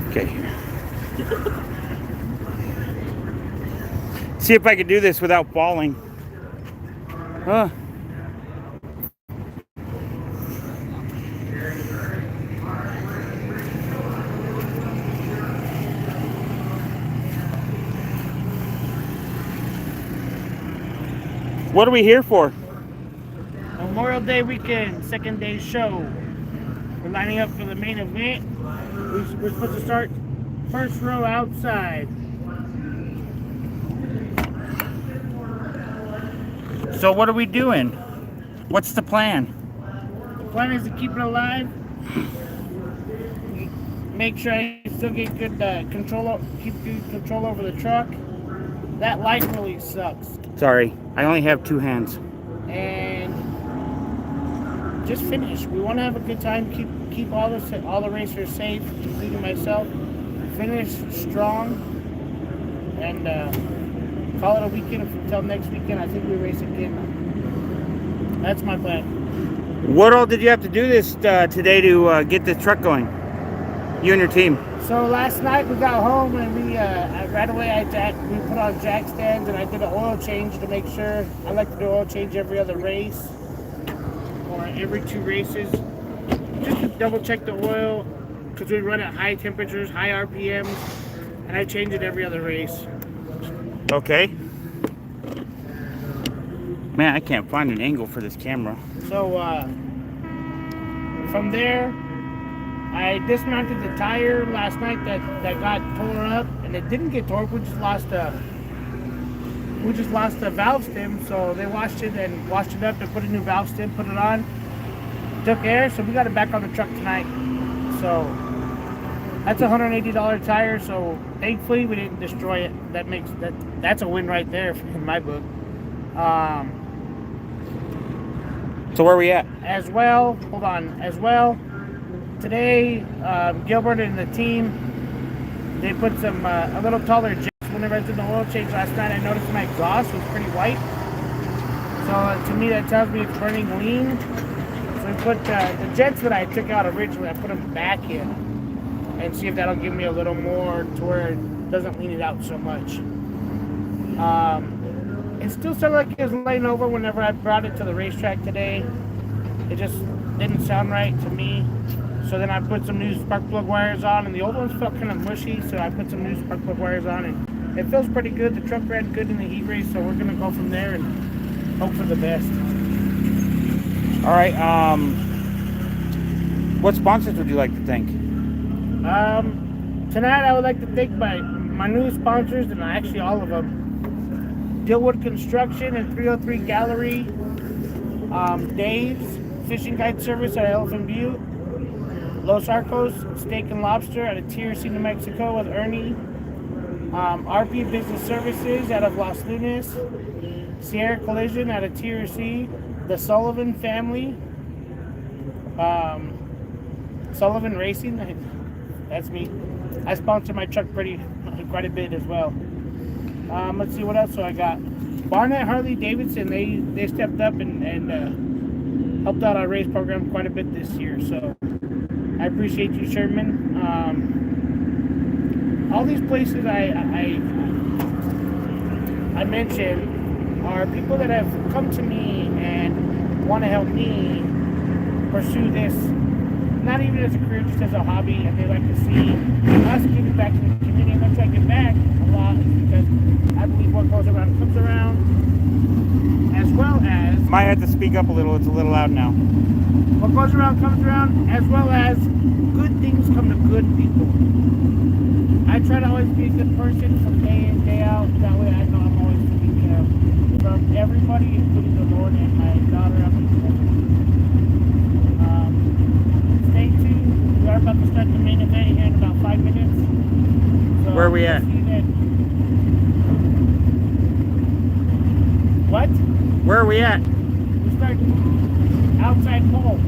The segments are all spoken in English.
Okay. See if I can do this without falling. Huh. What are we here for? Memorial Day weekend, second day show. We're lining up for the main event. We're supposed to start first row outside. So what are we doing? What's the plan? The plan is to keep it alive. Make sure I still get good keep good control over the truck. That light really sucks. Sorry, I only have two hands. And just finish. We want to have a good time. Keep all the racers safe, including myself. Finish strong, and call it a weekend until next weekend. I think we race again. That's my plan. What all did you have to do this today to get the truck going? You and your team. So last night we got home and we right away we put on jack stands and I did an oil change to make sure. I like to do oil change every other race or every 2 races, just to double check the oil because we run at high temperatures, high RPMs, and I change it every other race. Okay. Man, I can't find an angle for this camera. So from there, I dismounted the tire last night that got tore up, and it didn't get tore up. We just lost a valve stem. So they washed it up. They put a new valve stem, put it on, took air. So we got it back on the truck tonight. So that's a $180 tire. So thankfully we didn't destroy it. That's a win right there in my book. So where are we at? As well, today, Gilbert and the team, they put some a little taller jets. Whenever I did the oil change last night, I noticed my exhaust was pretty white. So to me, that tells me it's burning lean. So we put the jets that I took out originally, I put them back in and see if that'll give me a little more to where it doesn't lean it out so much. It still sounded like it was laying over whenever I brought it to the racetrack today. It just didn't sound right to me. So then I put some new spark plug wires on, and the old ones felt kind of mushy, so I put some new spark plug wires on, and it feels pretty good. The truck ran good in the heat race, so we're going to go from there and hope for the best. All right. What sponsors would you like to thank? Tonight I would like to thank my new sponsors, and actually all of them. Dillwood Construction and 303 Gallery, Dave's Fishing Guide Service at Elephant Butte, Los Arcos Steak and Lobster at a TRC, New Mexico with Ernie, RP Business Services out of Los Lunas, Sierra Collision at a TRC, the Sullivan family, Sullivan Racing, that's me. I sponsor my truck quite a bit as well. Let's see what else I got. Barnett Harley Davidson, they stepped up and helped out our race program quite a bit this year. So I appreciate you, Sherman. All these places I mentioned are people that have come to me and want to help me pursue this, not even as a career, just as a hobby, and they like to see us giving back to the community. And that's why I give back a lot, because I believe what goes around comes around, as well as... Might have to speak up a little, it's a little loud now. What goes around comes around, as well as good things come to good people. I try to always be a good person from day in, day out. That way I know I'm always taking care of everybody, including the Lord and my daughter. Stay tuned. We are about to start the main event here in about 5 minutes. So where are we at? What? Where are we at? We start outside pole.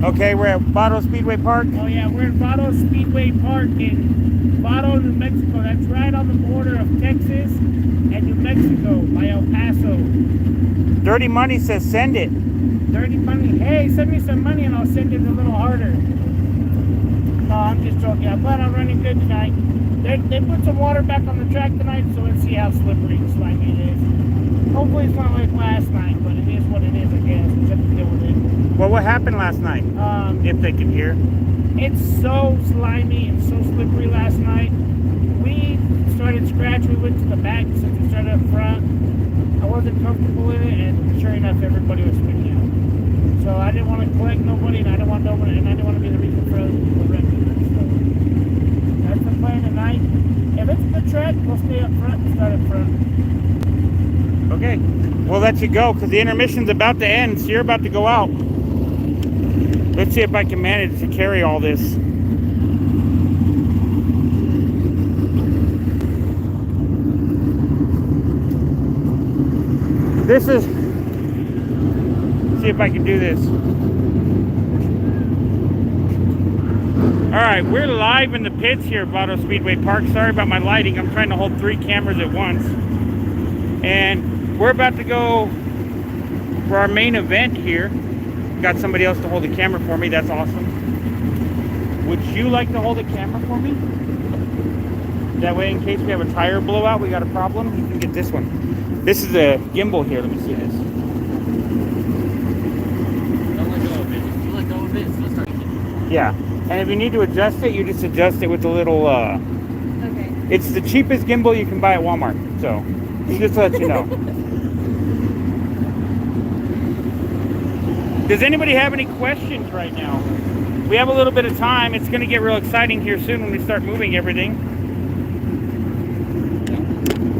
Okay, we're at Vado Speedway Park. Oh yeah, we're at Vado Speedway Park in Vado, New Mexico. That's right on the border of Texas and New Mexico by El Paso. Dirty Money says send it. Dirty Money. Hey, send me some money and I'll send it a little harder. No, I'm just joking. I plan on running good tonight. They put some water back on the track tonight, so let's see how slippery and slimy it is. Hopefully it's not like last night, but it is what it is, I guess. We have to deal with it. Well, what happened last night? If they can hear. It's so slimy and so slippery last night. We started scratching. We went to the back since we started up front. I wasn't comfortable in it, and sure enough, everybody was freaking out. So I didn't want to collect nobody, and I didn't want nobody, and I didn't want to be the reason for the wreck. So that's the plan tonight. If it's a good track, we'll stay up front and start up front. Okay, we'll let you go because the intermission's about to end, so you're about to go out. Let's see if I can manage to carry all this. This is, see if I can do this. All right, we're live in the pits here at Vado Speedway Park. Sorry about my lighting. I'm trying to hold 3 cameras at once. And we're about to go for our main event here. Got somebody else to hold the camera for me. That's awesome. Would you like to hold the camera for me? That way, in case we have a tire blowout, we got a problem, you can get this one. This is a gimbal here. Let me see this. Don't let go of it. If you let go of it, it's going to start hitting. Yeah. And if you need to adjust it, you just adjust it with the little, Okay. it's the cheapest gimbal you can buy at Walmart. So, just to let you know. Does anybody have any questions right now? We have a little bit of time. It's going to get real exciting here soon when we start moving everything.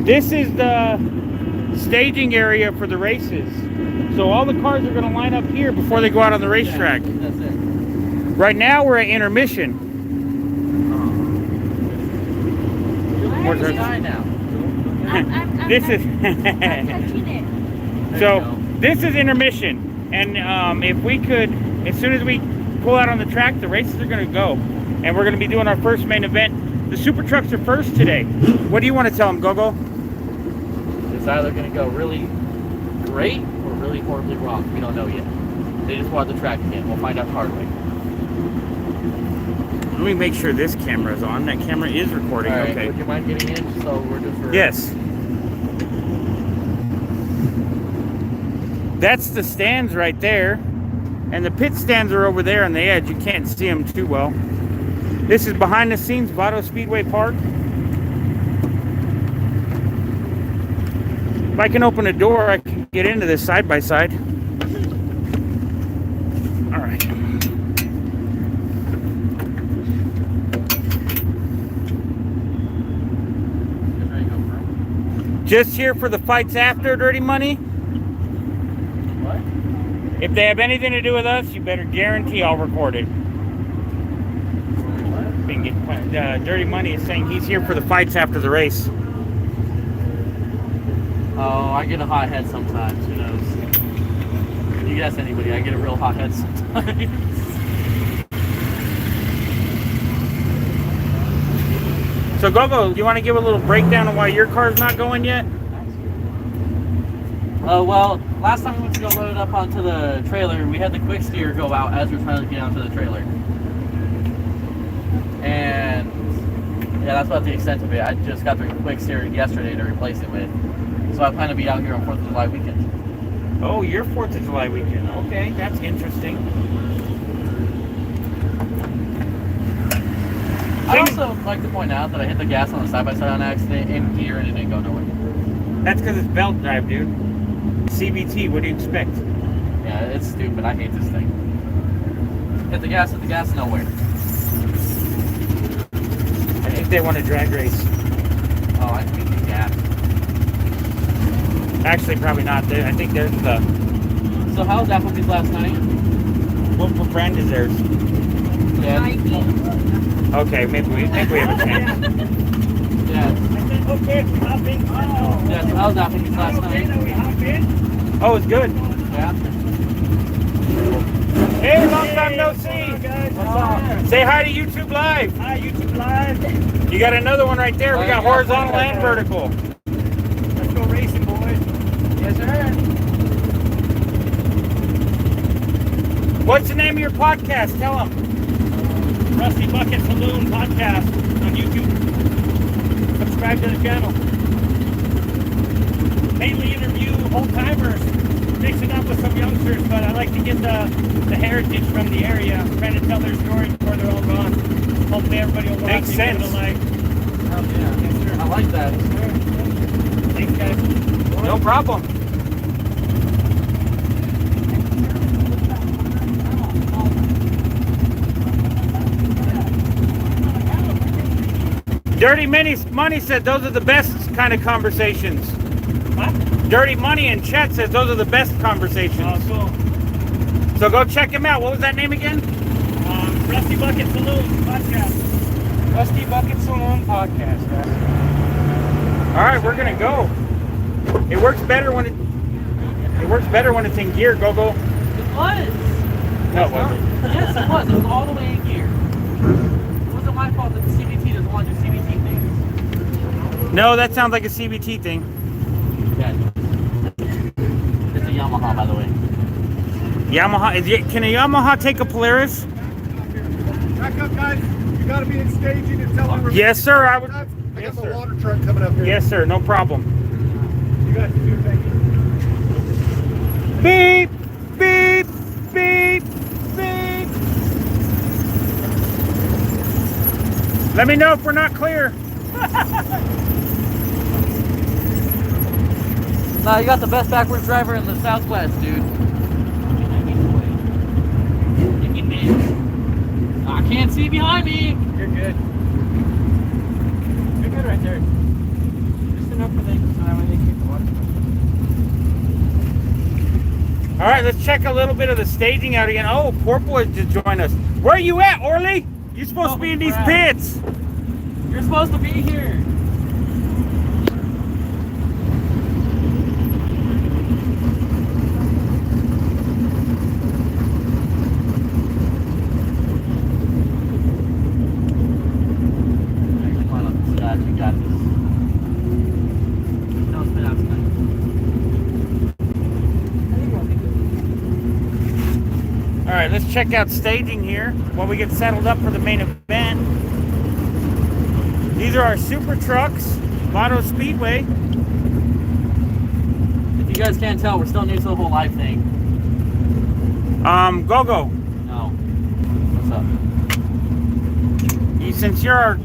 This is the staging area for the races. So all the cars are going to line up here before they go out on the racetrack. That's it. Right now we're at intermission. Where's the guy now? This is I'm touching it. so this is intermission. And if we could, as soon as we pull out on the track, the races are going to go. And we're going to be doing our first main event. The super trucks are first today. What do you want to tell them, Gogo? It's either going to go really great or really horribly wrong. We don't know yet. They just want the track again. We'll find out the hard way. Let me make sure this camera is on. That camera is recording. All right, Okay. would you mind getting in? So we're just for... Yes. That's the stands right there. And the pit stands are over there on the edge. You can't see them too well. This is behind the scenes, Vado Speedway Park. If I can open a door, I can get into this side by side. All right. There you go, bro. Just here for the fights after, Dirty Money. What? If they have anything to do with us, you better guarantee I'll record it. Dirty Money is saying he's here for the fights after the race. Oh, I get a hot head sometimes. Who knows? You can ask anybody. I get a real hot head sometimes. So Gogo, do you want to give a little breakdown on why your car's not going yet? Well, last time we went to go load it up onto the trailer, we had the quick steer go out as we were trying to get onto the trailer. And yeah, that's about the extent of it. I just got the quick steer yesterday to replace it with. So I plan to be out here on 4th of July weekend. Oh, your 4th of July weekend. Okay, that's interesting. I'd also like to point out that I hit the gas on the side-by-side on accident in gear and it didn't go nowhere. That's because it's belt drive, dude. CVT, what do you expect? Yeah, it's stupid. I hate this thing. Hit the gas, nowhere. I think they want a drag race. Oh, I hate the gas. Actually, probably not. I think there's the... So how was Applebee's last night? What brand is theirs? Yeah. Okay, maybe we have a chance. Yeah. Okay, hopping. Yeah, so how was Applebee's last night? Oh, it's good. Yeah. Hey, long time no see. What's up? Say hi to YouTube Live. Hi, YouTube Live. You got another one right there. We got horizontal and vertical. Let's go racing, boys. Yes, sir. What's the name of your podcast? Tell them. Rusty Bucket Saloon podcast on YouTube. Subscribe to the channel. Mainly interview old timers, mix it up with some youngsters, but I like to get the heritage from the area, trying to tell their story before they're all gone. Hopefully everybody will watch. Makes sense. Give it a like. Oh, yeah. Yes, sir. I like that. Thanks, guys. No problem. Dirty Money said those are the best kind of conversations. What? Dirty Money and Chet says those are the best conversations. Oh, cool. So go check him out. What was that name again? Rusty Bucket Saloon podcast. Rusty Bucket Saloon podcast. Guys. All right, we're gonna go. It works better when it's in gear. Go. It was. No, it wasn't. Yes, it was. It was all the way in gear. It wasn't my fault that the CVT doesn't want to do CVT things. No, that sounds like a CVT thing. Yeah. It's a Yamaha, by the way. Yamaha. Can a Yamaha take a Polaris? Back up, guys. You got to be in staging and tell them. Yes, sir. I would. I Yes, got sir. the water truck coming up here. Yes, sir. No problem. You guys do your thing. Beep, beep, beep, beep. Let me know if we're not clear. No, you got the best backwards driver in the Southwest, dude. I can't see behind me. You're good. You're good right there. Just enough for them so that way they keep the water. All right, let's check a little bit of the staging out again. Oh, Poor Boy's just joined us. Where are you at, Orly? You're supposed to be in these pits. You're supposed to be here. You got this. Don't spin out tonight. All right, let's check out staging here while we get settled up for the main event. These are our super trucks, Vado Speedway. If you guys can't tell, we're still new to the whole live thing. Go. No. What's up? Since you're our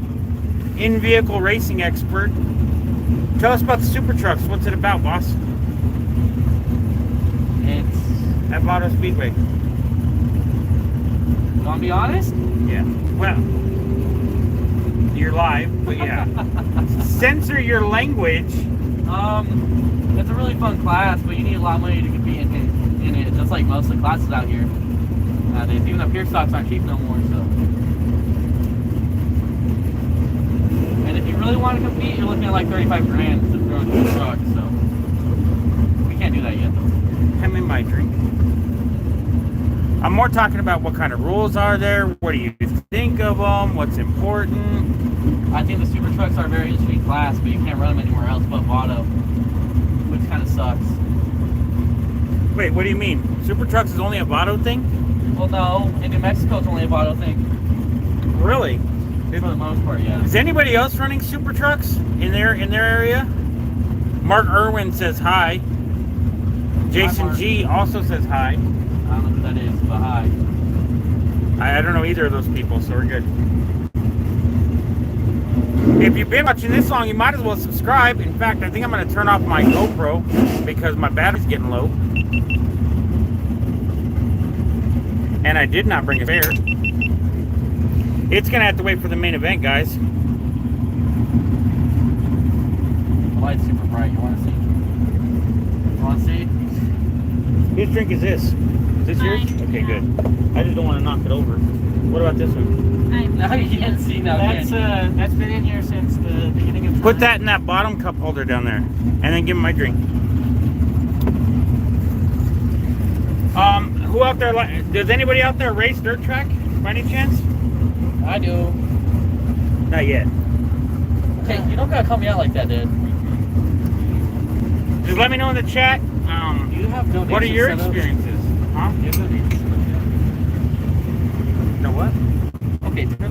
in-vehicle racing expert, tell us about the super trucks. What's it about, boss? It's. At Vado Speedway. You want to be honest? Yeah. Well, you're live, but yeah. Censor your language. It's a really fun class, but you need a lot of money to compete in it, just like most of the classes out here. Even the pier stocks aren't cheap no more, so. And if you really want to compete, you're looking at like 35 grand to throw into the truck, so. We can't do that yet, though. Hand me my drink. I'm more talking about what kind of rules are there, what do you think of them, what's important. I think the super trucks are a very interesting class, but you can't run them anywhere else but Vado, which kind of sucks. Wait, what do you mean? Super trucks is only a Vado thing? Well, no, in New Mexico it's only a Vado thing. Really? For the most part, yeah. Is anybody else running super trucks in their area? Mark Irwin says hi. Jason G also says hi. I don't know who that is, but hi. I don't know either of those people, so we're good. If you've been watching this long, you might as well subscribe. In fact, I think I'm going to turn off my GoPro because my battery's getting low. And I did not bring a spare. It's going to have to wait for the main event, guys. The light's super bright. You want to see? You want to see? Whose drink is this? Is this yours? Okay, good. I just don't want to knock it over. What about this one? Now you can't see now. That's been in here since the beginning of time. Put that in that bottom cup holder down there. And then give him my drink. Who out there, does anybody out there race dirt track by any chance? I do. Not yet. Okay, you don't gotta call me out like that, dude. Just let me know in the chat. You have donations. What are your set up? experiences? Huh? You have donations. No what? Okay, turn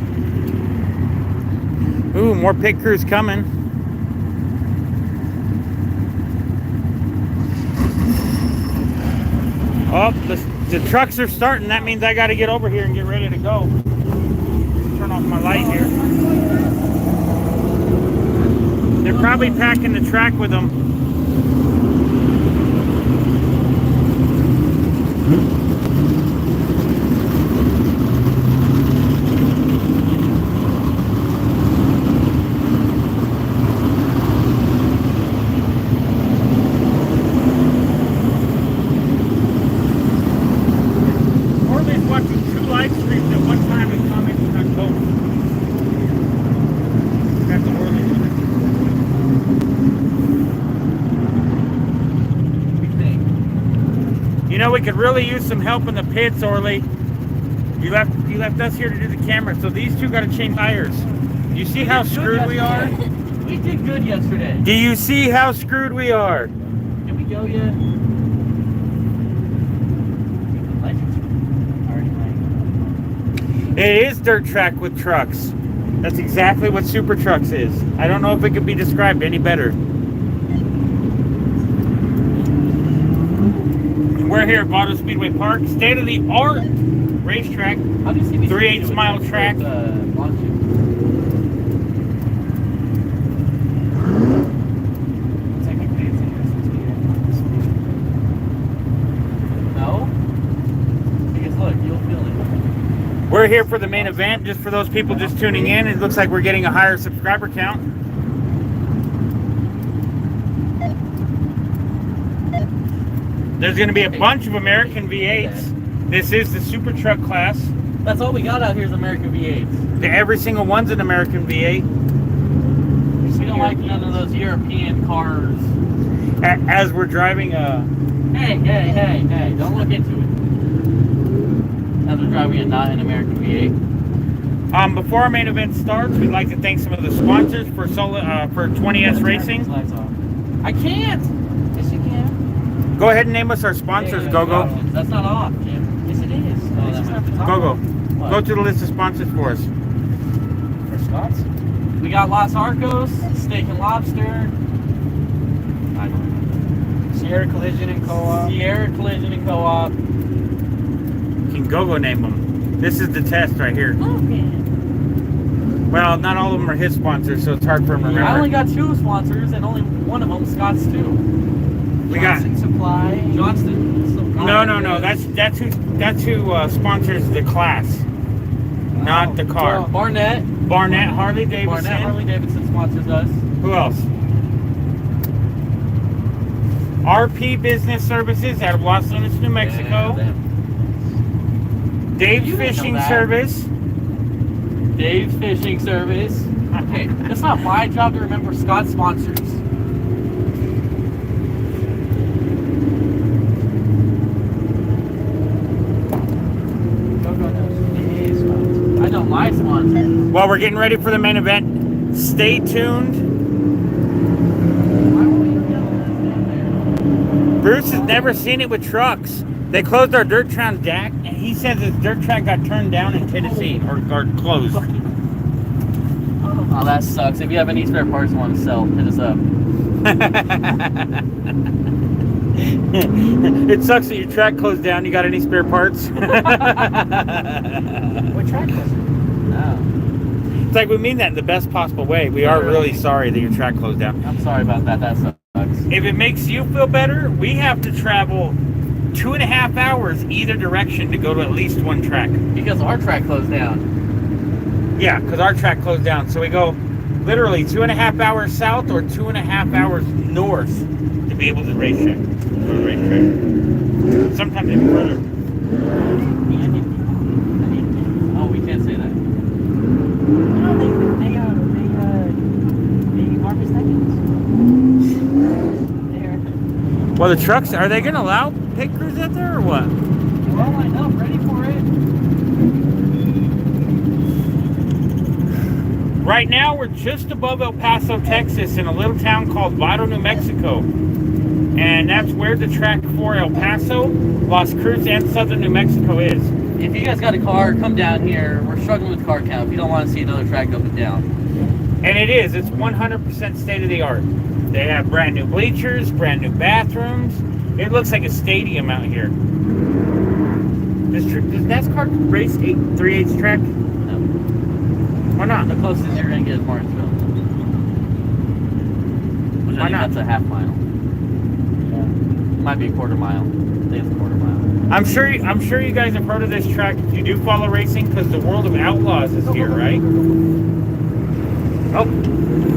Ooh, more pit crews coming. Oh, the trucks are starting. That means I got to get over here and get ready to go. Turn off my light here. They're probably packing the track with them. Orly's watching 2 live streams at one time and commenting on both. That's Orly. You know, we could really use some help in the pits, Orly. You left us here to do the camera, so these two got to change tires. Do you see how screwed we are? We did good yesterday. Do you see how screwed we are? Can we go yet? It is dirt track with trucks. That's exactly what Super Trucks is. I don't know if it could be described any better. We're here at Vado Speedway Park, state-of-the-art racetrack, 3/8 mile track. No? Because look, you'll feel it. We're here for the main event, just for those people just tuning in. It looks like we're getting a higher subscriber count. There's going to be a bunch of American V8s. This is the Super Truck class. That's all we got out here is American V8s. Every single one's an American V8. We don't like none of those European cars. As we're driving a... Hey, don't look into it. As we're driving a not an American V8. Before our main event starts, we'd like to thank some of the sponsors for 20S Racing. I can't! Yes, you can. Go ahead and name us our sponsors, Go-Go. That's not off, Jim. Yes, it is. Oh, it's just not the top. Go-Go. What? Go to the list of sponsors for us. For Scott's? We got Los Arcos, Steak and Lobster. I don't know. Sierra Collision and Co-op. Sierra Collision and Co-op. Can Go-Go name them. This is the test right here. Okay. Well, not all of them are his sponsors, so it's hard for him to remember. I only got 2 sponsors, and only one of them Scott's too. We got Johnson Supply. Johnston Supply. no. That's who sponsors the class, not the car. Barnett. Barnett Harley Davidson. Barnett Harley Davidson sponsors us. Who else? RP Business Services out of Los Angeles, New Mexico. Yeah, Dave's You didn't know Fishing that. Service. Dave's Fishing Service. Okay, it's not my job to remember Scott's sponsors. I know my sponsors. Well, we're getting ready for the main event. Stay tuned. Why won't you yell at us Bruce has never seen it with trucks. They closed our dirt track, and he says his dirt track got turned down in Tennessee or closed. Oh, that sucks. If you have any spare parts you want to sell, hit us up. It sucks that your track closed down. You got any spare parts? What track was it? No. It's like we mean that in the best possible way. We are really sorry that your track closed down. I'm sorry about that. That sucks. If it makes you feel better, we have to travel 2.5 hours either direction to go to at least one track. Because our track closed down. Yeah, because our track closed down. So we go literally 2.5 hours south or 2.5 hours north to be able to race track. Sometimes even further. Oh, we can't say that. No, they Marcus Higgins. Well, the trucks, are they going to allow pit crews out there or what? We're all lined up, ready for it. Right now, we're just above El Paso, Texas, in a little town called Vado, New Mexico. And that's where the track for El Paso, Las Cruces, and Southern New Mexico is. If you guys got a car, come down here. We're struggling with car count. If you don't want to see another track up and down. And it is. It's 100% state of the art. They have brand new bleachers, brand new bathrooms. It looks like a stadium out here. Does NASCAR race 3/8 track? No. Why not? The closest you're going to get is Martinsville. Which Why I think not? that's a half mile. Might be a quarter mile. I think it's a quarter mile. I'm sure you guys have heard of this track if you do follow racing, because the World of Outlaws is here, right? Oh,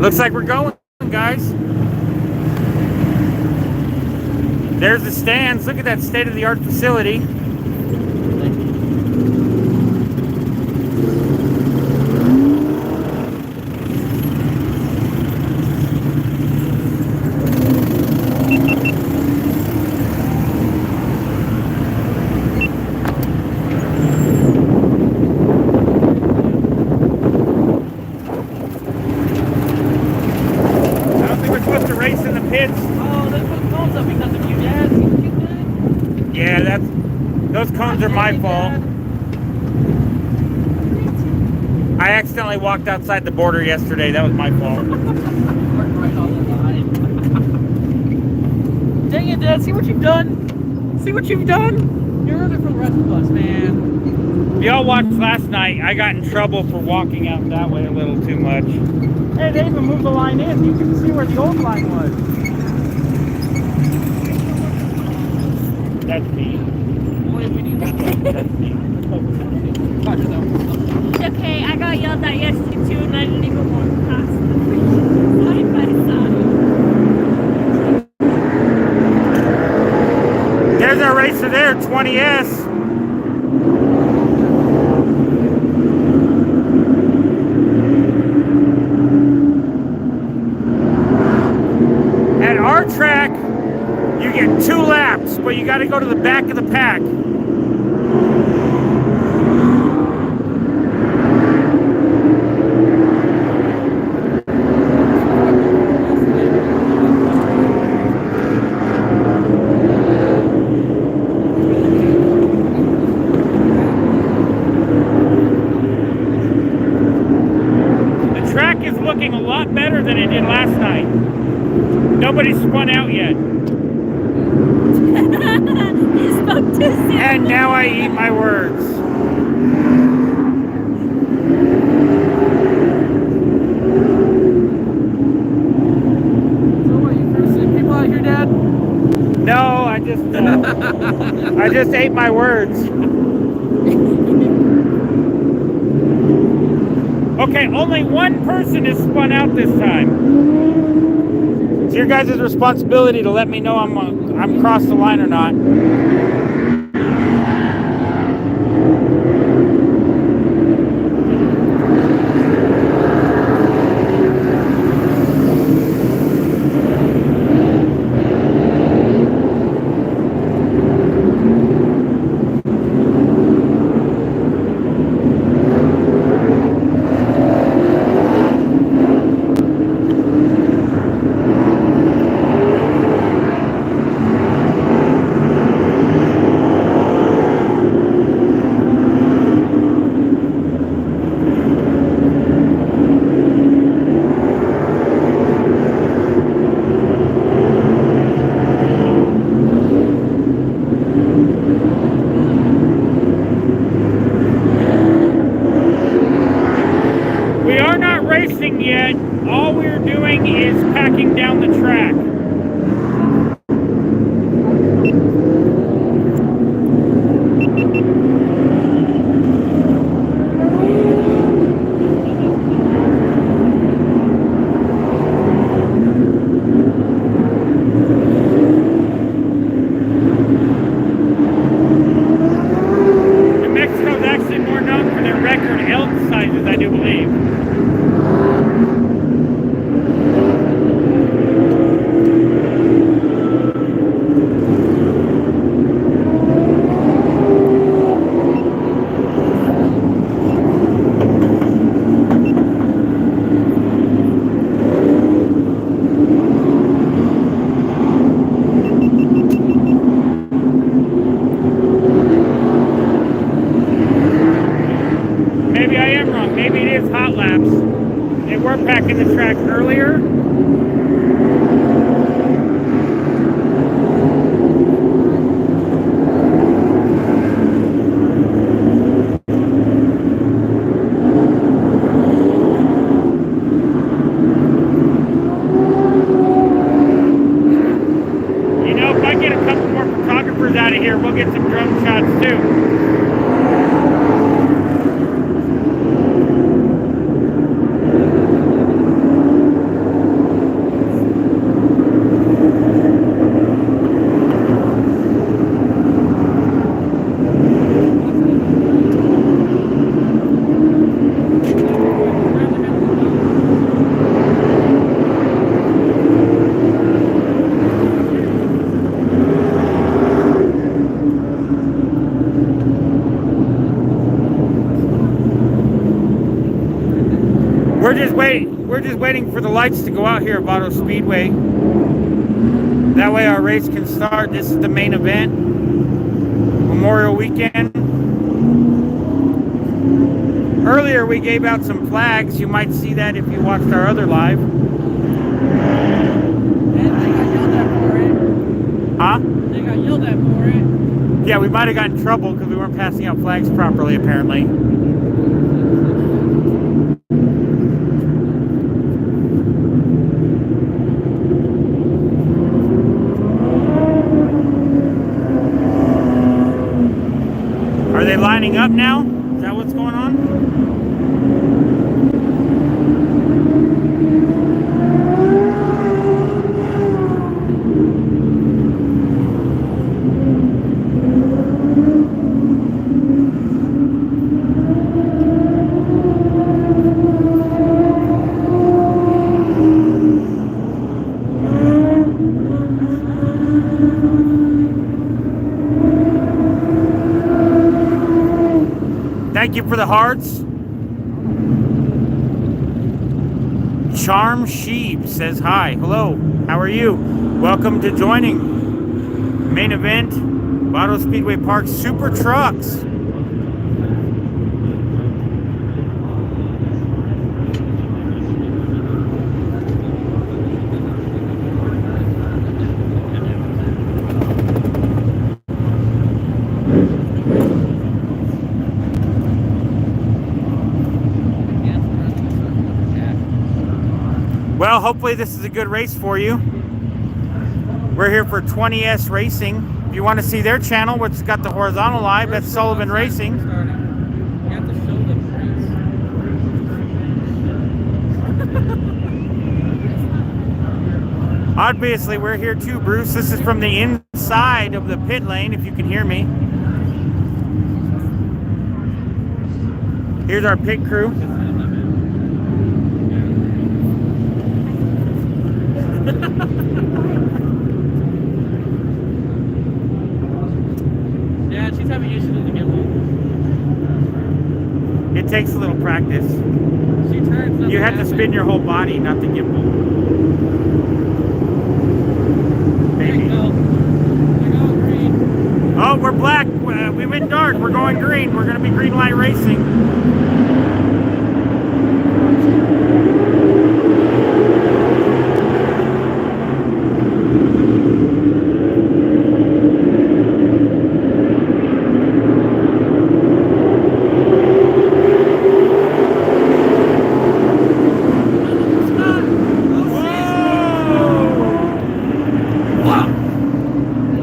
looks like we're going, guys. There's the stands. Look at that state-of-the-art facility. Oh, they put cones up because of you, Dad. See what you did? Yeah, those cones are my fault. I accidentally walked outside the border yesterday. That was my fault. Right on the line. Dang it, Dad. See what you've done? See what you've done? You're ruining it for the rest of us, man. Y'all watched last night. I got in trouble for walking out that way a little too much. Hey, they even moved the line in. You can see where the old line was. That's me. Boy, we need that. That's me. Watch it, though. It's okay. I got yelled at yesterday too, and I didn't even walk past the freaking side by side. There's our racer there, 20S. At our track, you get 2 laps, but you got to go to the back of the pack. The track is looking a lot better than it did last night. Nobody's spun out yet. You spoke too soon. And now I eat my words. So what, you cursing people out here, Dad? No, I just ate my words. Okay, only one person is spun out this time. It's your guys' responsibility to let me know I'm crossed the line or not. We're just waiting for the lights to go out here at Vado Speedway. That way our race can start. This is the main event. Memorial Weekend. Earlier we gave out some flags. You might see that if you watched our other live. And they got yelled at for it. Huh? They got yelled at for it. Yeah, we might have gotten in trouble because we weren't passing out flags properly, apparently. Are they lining up now? Is that what's going on? Thank you for the hearts. Charm Sheep says hi. Hello. How are you? Welcome to joining main event Vado Speedway Park Super Trucks. Well, hopefully this is a good race for you. We're here for 20S Racing. If you want to see their channel, which has got the horizontal live, that's Sullivan Racing. You have to show them the race. Obviously, we're here too, Bruce. This is from the inside of the pit lane, if you can hear me. Here's our pit crew. Yeah, she's having issues with the gimbal. It takes a little practice. She turns. You have to spin your whole body, not the gimbal. There you go. There you go, green. Oh, we're black. We went dark. We're going green. We're going to be green light racing.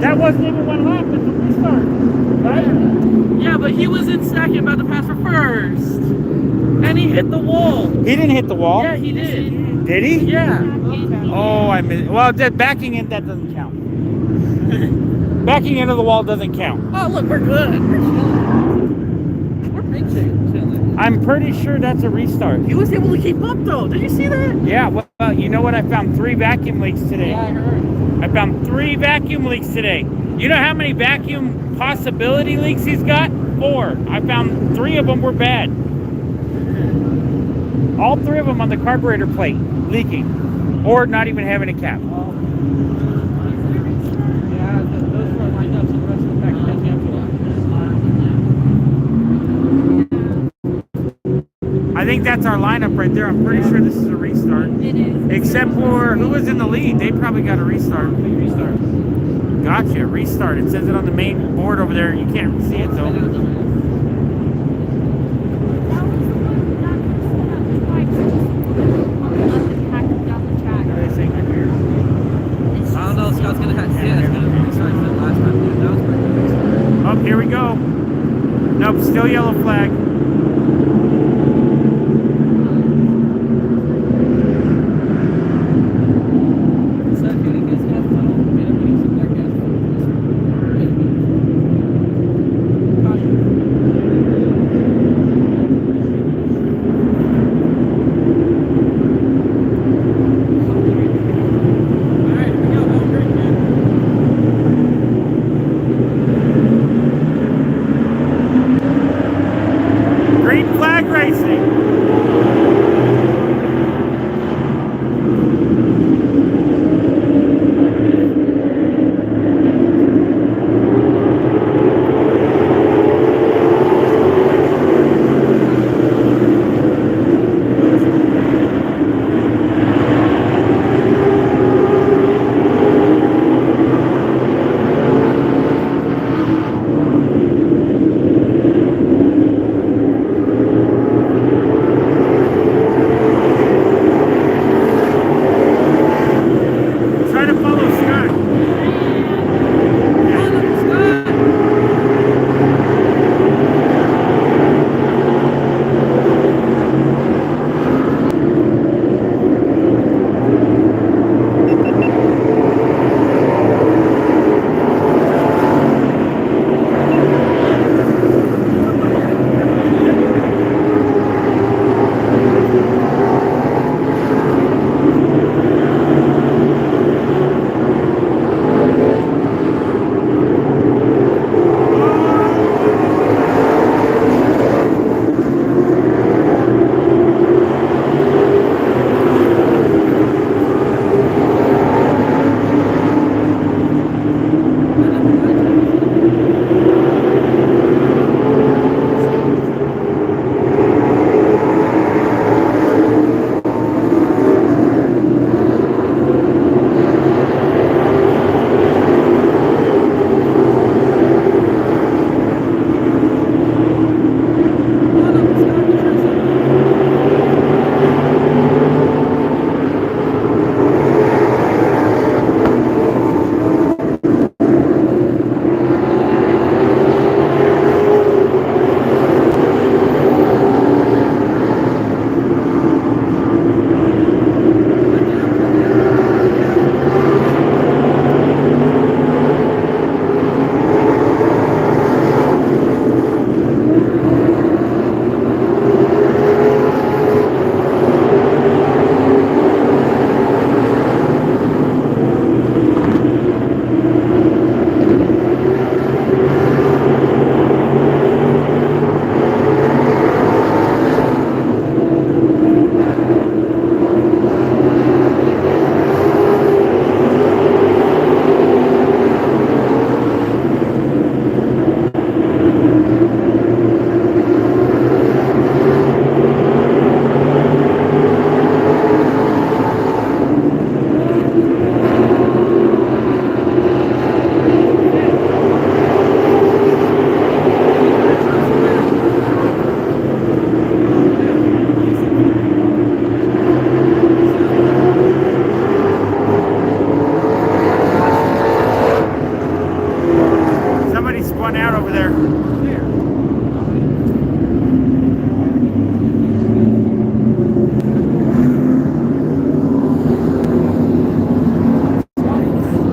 That wasn't even one lap. That's a restart, right? Yeah, but he was in second, about to pass for first. And he hit the wall. He didn't hit the wall. Yeah, he did. Did he? Yeah. Oh, I missed. Well, that backing in, that doesn't count. Backing into the wall doesn't count. Oh, look, we're good. We're chilling. We're big chilling. I'm pretty sure that's a restart. He was able to keep up, though. Did you see that? Yeah, well, you know what? I found 3 vacuum leaks today. Yeah, I heard. I found 3 vacuum leaks today. You know how many vacuum possibility leaks he's got? 4. I found 3 of them were bad. All 3 of them on the carburetor plate leaking, or not even having a cap. Yeah, those were lined up, so the rest of the pack catch up. I think that's our lineup right there. I'm pretty sure this is a restart. It is. Except for who was in the lead? They probably got a restart. Restart. Gotcha, restart. It says it on the main board over there. You can't see it though. I don't know, Scott's gonna have to see it. It's gonna be restarted the last time. That was pretty good. Oh, here we go. Nope, still yellow flag.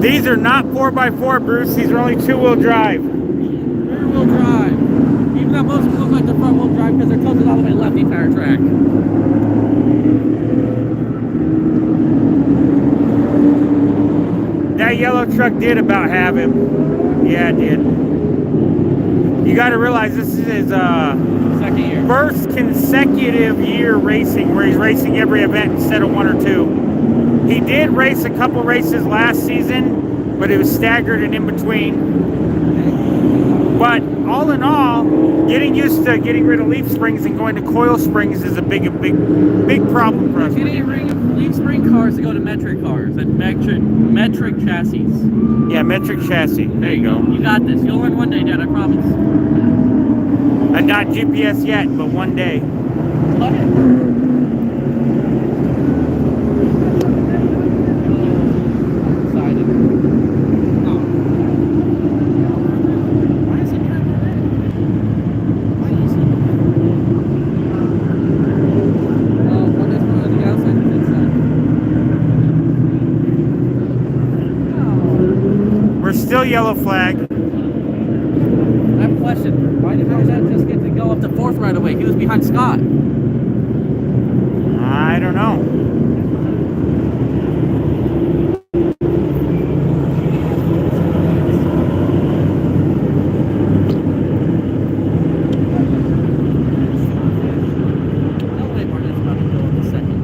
These are not 4x4, Bruce. These are only 2-wheel drive. Rear-wheel drive. Even though most look like they're front-wheel drive because they're tilted all the way left the entire track. That yellow truck did about have him. Yeah, it did. You got to realize this is his Second year. first consecutive year racing where he's racing every event instead of 1 or 2. He did race a couple races last season, but it was staggered and in between. But all in all, getting used to getting rid of leaf springs and going to coil springs is a big problem for us. Getting rid of leaf spring cars to go to metric cars and metric chassis. Yeah, metric chassis. There you go. You got this. You'll learn one day, Dad. I promise. Not GPS yet, but one day. We're still yellow flag. I have a question. Why did Harzat just get to go up to 4th right away? He was behind Scott. I don't know. No way Barnett's about to go up to 2nd.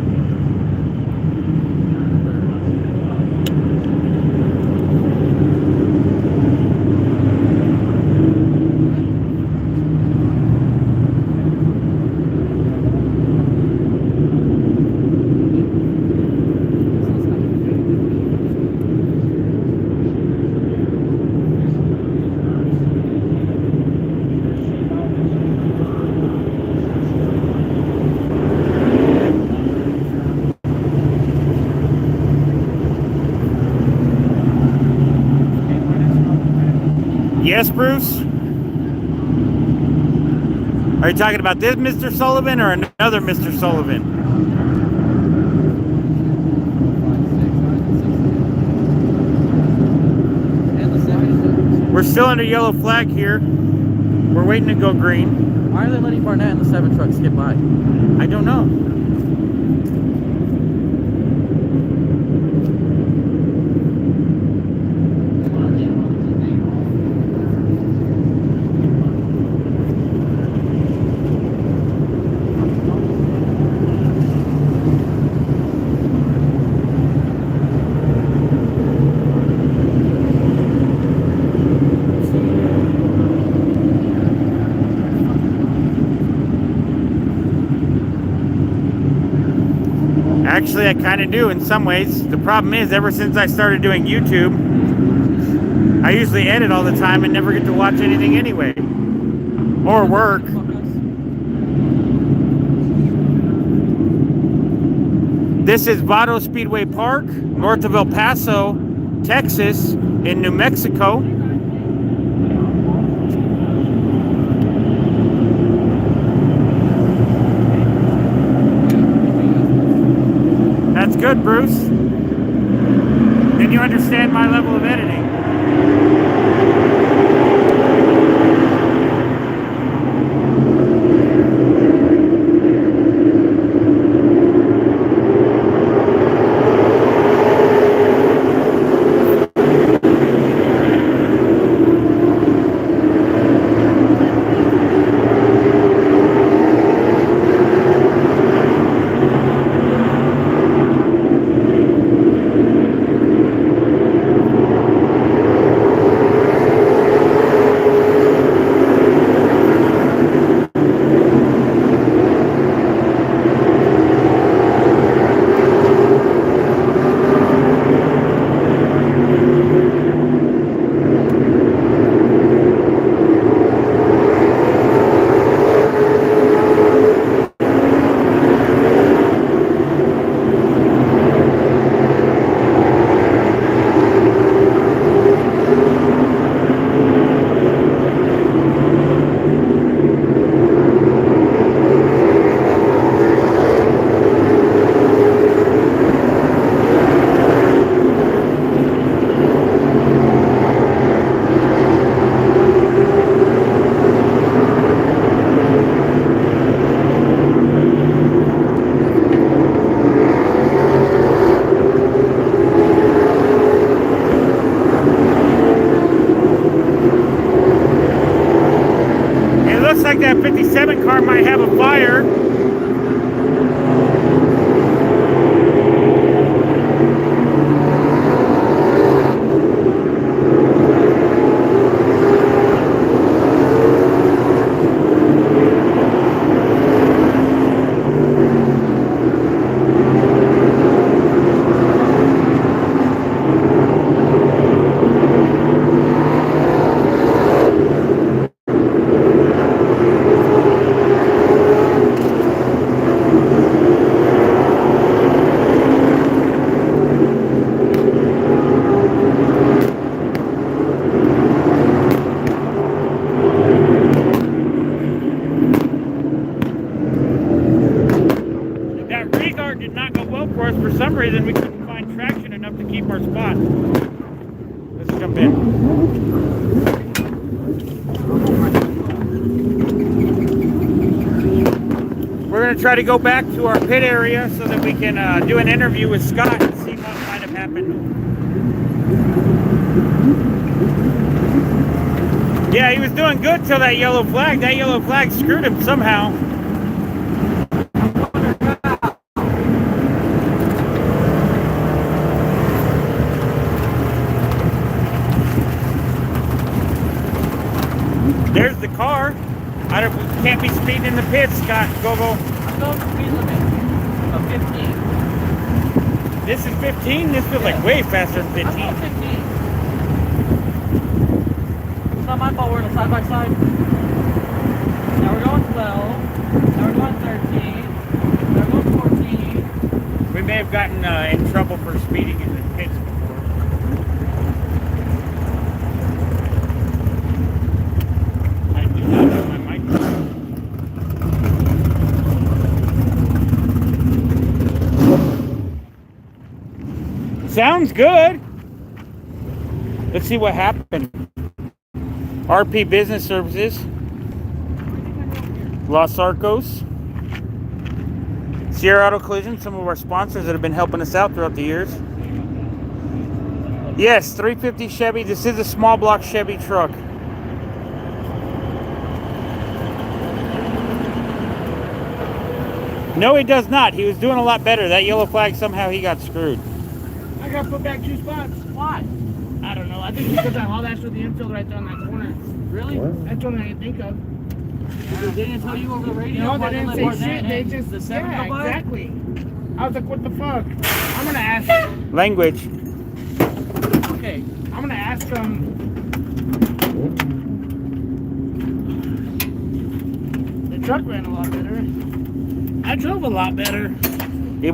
Yes, Bruce? Are you talking about this Mr. Sullivan or another Mr. Sullivan? We're still under yellow flag here. We're waiting to go green. Why are they letting Barnett and the 7 truck skip by? I don't know. Actually, I kind of do in some ways. The problem is, ever since I started doing YouTube, I usually edit all the time and never get to watch anything anyway. Or work. This is Vado Speedway Park, north of El Paso, Texas, in New Mexico. That's good, Bruce. Then you understand my level of editing. might have a fire. For some reason, we couldn't find traction enough to keep our spot. Let's jump in. We're going to try to go back to our pit area so that we can do an interview with Scott and see what might have happened. Yeah, he was doing good till that yellow flag. That yellow flag screwed him somehow. There's the car. Can't be speeding in the pits, Scott. Go. I'm going to speed limit of 15. This is 15? This feels like way faster than 15. I'm going 15. It's not my fault we're in a side-by-side. Now we're going 12. Now we're going 13. Now we're going 14. We may have gotten in trouble for speeding in the pits before. Sounds good. Let's see what happened. RP Business Services, Los Arcos, Sierra Auto Collision, some of our sponsors that have been helping us out throughout the years. Yes, 350 Chevy. This is a small block Chevy truck. No, he does not. He was doing a lot better. That yellow flag, somehow he got screwed. I got put back 2 spots. Why? I don't know. I think because I hauled ass with the infield right there on that corner. Really? That's the only thing I can think of. They didn't tell you over the radio? No, why they didn't let say shit. Barnett They and just, the 7 yeah, go by? exactly. I was like, what the fuck? I'm gonna ask. Language. Okay, I'm gonna ask them. The truck ran a lot better. I drove a lot better. It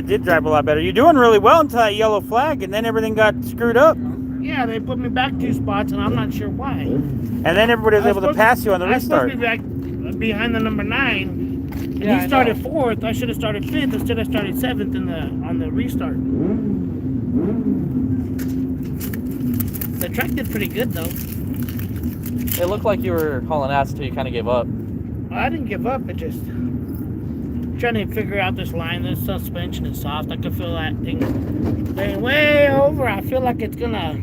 did drive a lot better. You're doing really well until that yellow flag, and then everything got screwed up. Yeah, they put me back 2 spots, and I'm not sure why. And then everybody was able to pass you on the restart. I was supposed to be back behind the number 9. And Yeah, he started 4th. I should have started 5th. Instead, I started 7th on the restart. The track did pretty good, though. It looked like you were hauling ass until you kind of gave up. I didn't give up. It just trying to figure out this line. This suspension is soft. I can feel that thing going way over. I feel like it's gonna.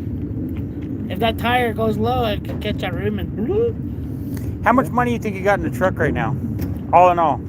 If that tire goes low, it could catch that rim and. How much money do you think you got in the truck right now? All in all.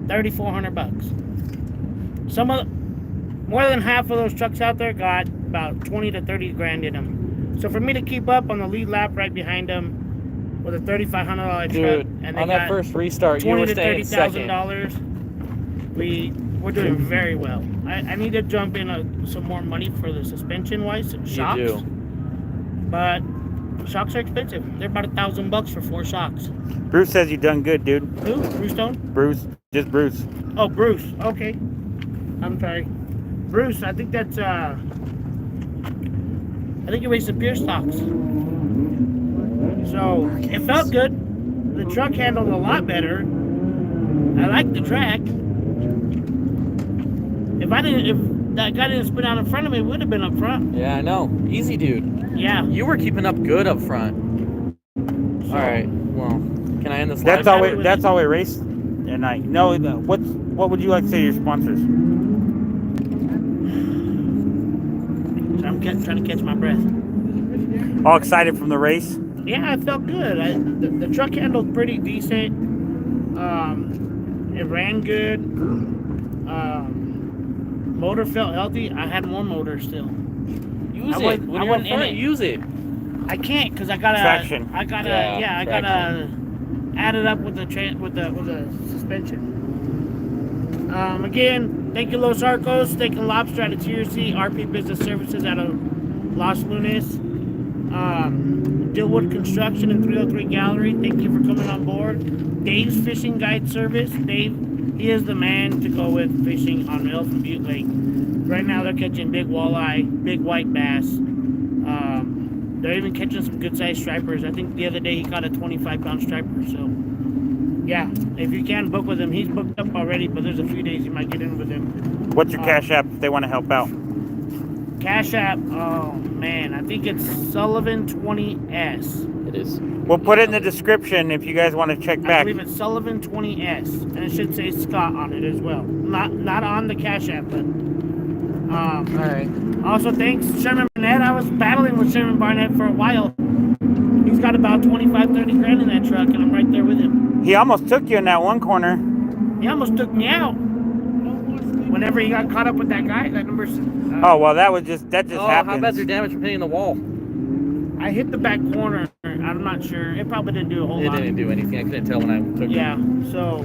$3,400. More than half of those trucks out there got about 20 to 30 grand in them. So for me to keep up on the lead lap right behind them with a $3,500 truck, Dude, and they on that got first restart, you $20,000 were to staying second. $30,000, we're doing very well. I need to jump in some more money for the suspension wise, some shocks. You do. But shocks are expensive. They're about $1,000 for 4 shocks. Bruce says you done good, dude. Who? Bruce Stone? Bruce. Just Bruce. Oh, Bruce. Okay. I'm sorry. Bruce, I think that's, I think you raised the Pierce stocks. So, it felt good. The truck handled a lot better. I like the track. If that guy didn't spin out in front of me, it would have been up front. Yeah, I know. Easy, dude. Yeah. You were keeping up good up front. So, All right. Well, can I end this live? That's all we raced tonight. No, what would you like to say to your sponsors? So I'm trying to catch my breath. All excited from the race? Yeah, I felt good. The truck handled pretty decent. It ran good. Motor felt healthy. I had more motor still. Use I it. wasn't- When I you're in wasn't in front, it. use it. I can't because I gotta. Traction. I gotta. Yeah, I gotta add it up with the with the suspension. Again, thank you, Los Arcos, Steak and Lobster out of TRC, RP Business Services out of Los Lunes, Dillwood Construction and 303 Gallery. Thank you for coming on board. Dave's Fishing Guide Service. Dave, he is the man to go with fishing on Elephant Butte Lake. Right now, they're catching big walleye, big white bass. They're even catching some good-sized stripers. I think the other day he caught a 25-pound striper. So, yeah, if you can book with him, he's booked up already, but there's a few days you might get in with him. What's your Cash App if they want to help out? Cash App, oh man, I think it's Sullivan 20S. It is. We'll put it in the description if you guys want to check I back. believe it's Sullivan 20S, and it should say Scott on it as well. Not on the Cash App, but All right. also thanks Sherman Barnett. I was battling with Sherman Barnett for a while. He's got about 25-30 grand in that truck, and I'm right there with him. He almost took you in that one corner. He almost took me out whenever he got caught up with that guy. That number. Oh well, that just Oh, how happened. bad's your damage from hitting the wall? I hit the back corner. I'm not sure. It probably didn't do a whole It lot. didn't do anything. I couldn't tell when I took Yeah, so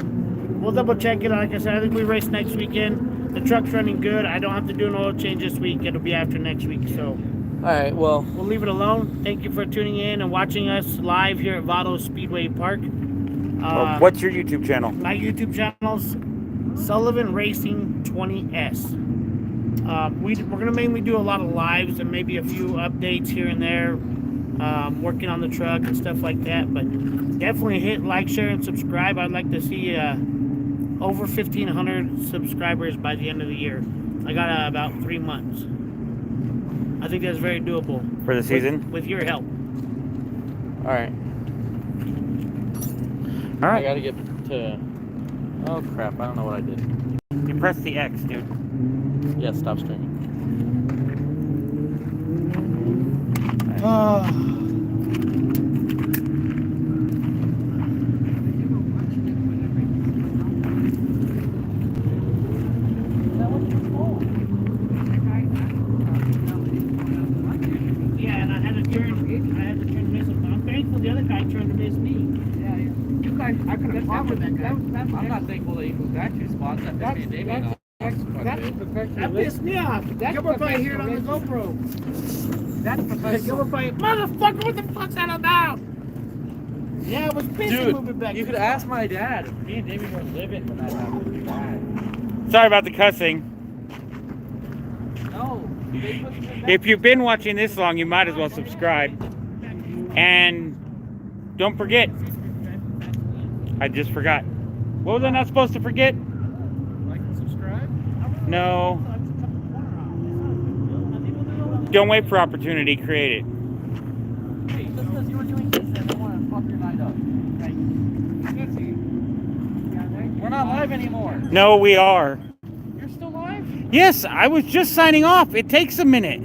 we'll double check it. Like I said, I think we race next weekend. The truck's running good. I don't have to do an oil change this week. It'll be after next week. So it. All right. Well, we'll leave it alone. Thank you for tuning in and watching us live here at Vado Speedway Park. What's your YouTube channel? My YouTube channel's Sullivan Racing 20S. We're going to mainly do a lot of lives and maybe a few updates here and there, working on the truck and stuff like that. But definitely hit like, share, and subscribe. I'd like to see over 1,500 subscribers by the end of the year. I got about 3 months. I think that's very doable. For the season? With your help. all right. All I right. gotta get to. Oh crap! I don't know what I did. You press the X, dude. Yeah, stop streaming. Yeah, and I had to turn to miss him. I'm thankful the other guy turned to miss me. You guys, I could have fought with that guy. I'm not thankful that you moved back 2 spots. That pissed me and Damien off. That pissed me off. Gilbert probably hear it on the GoPro. That's Gilbert probably, motherfucker, what the fuck's that about? Yeah, it was busy moving Dude, back. you could ask my dad. Me and Damien were living when that happened. Sorry about the cussing. No. They put me back. If you've been watching this long, you might as well subscribe. And don't forget. I just forgot. What was I not supposed to forget? Like and subscribe. No. Don't wait for opportunity, create it. Hey, just because you were doing this, I don't want to fuck your night up. We're not live anymore. No, we are. You're still live? Yes, I was just signing off. It takes a minute.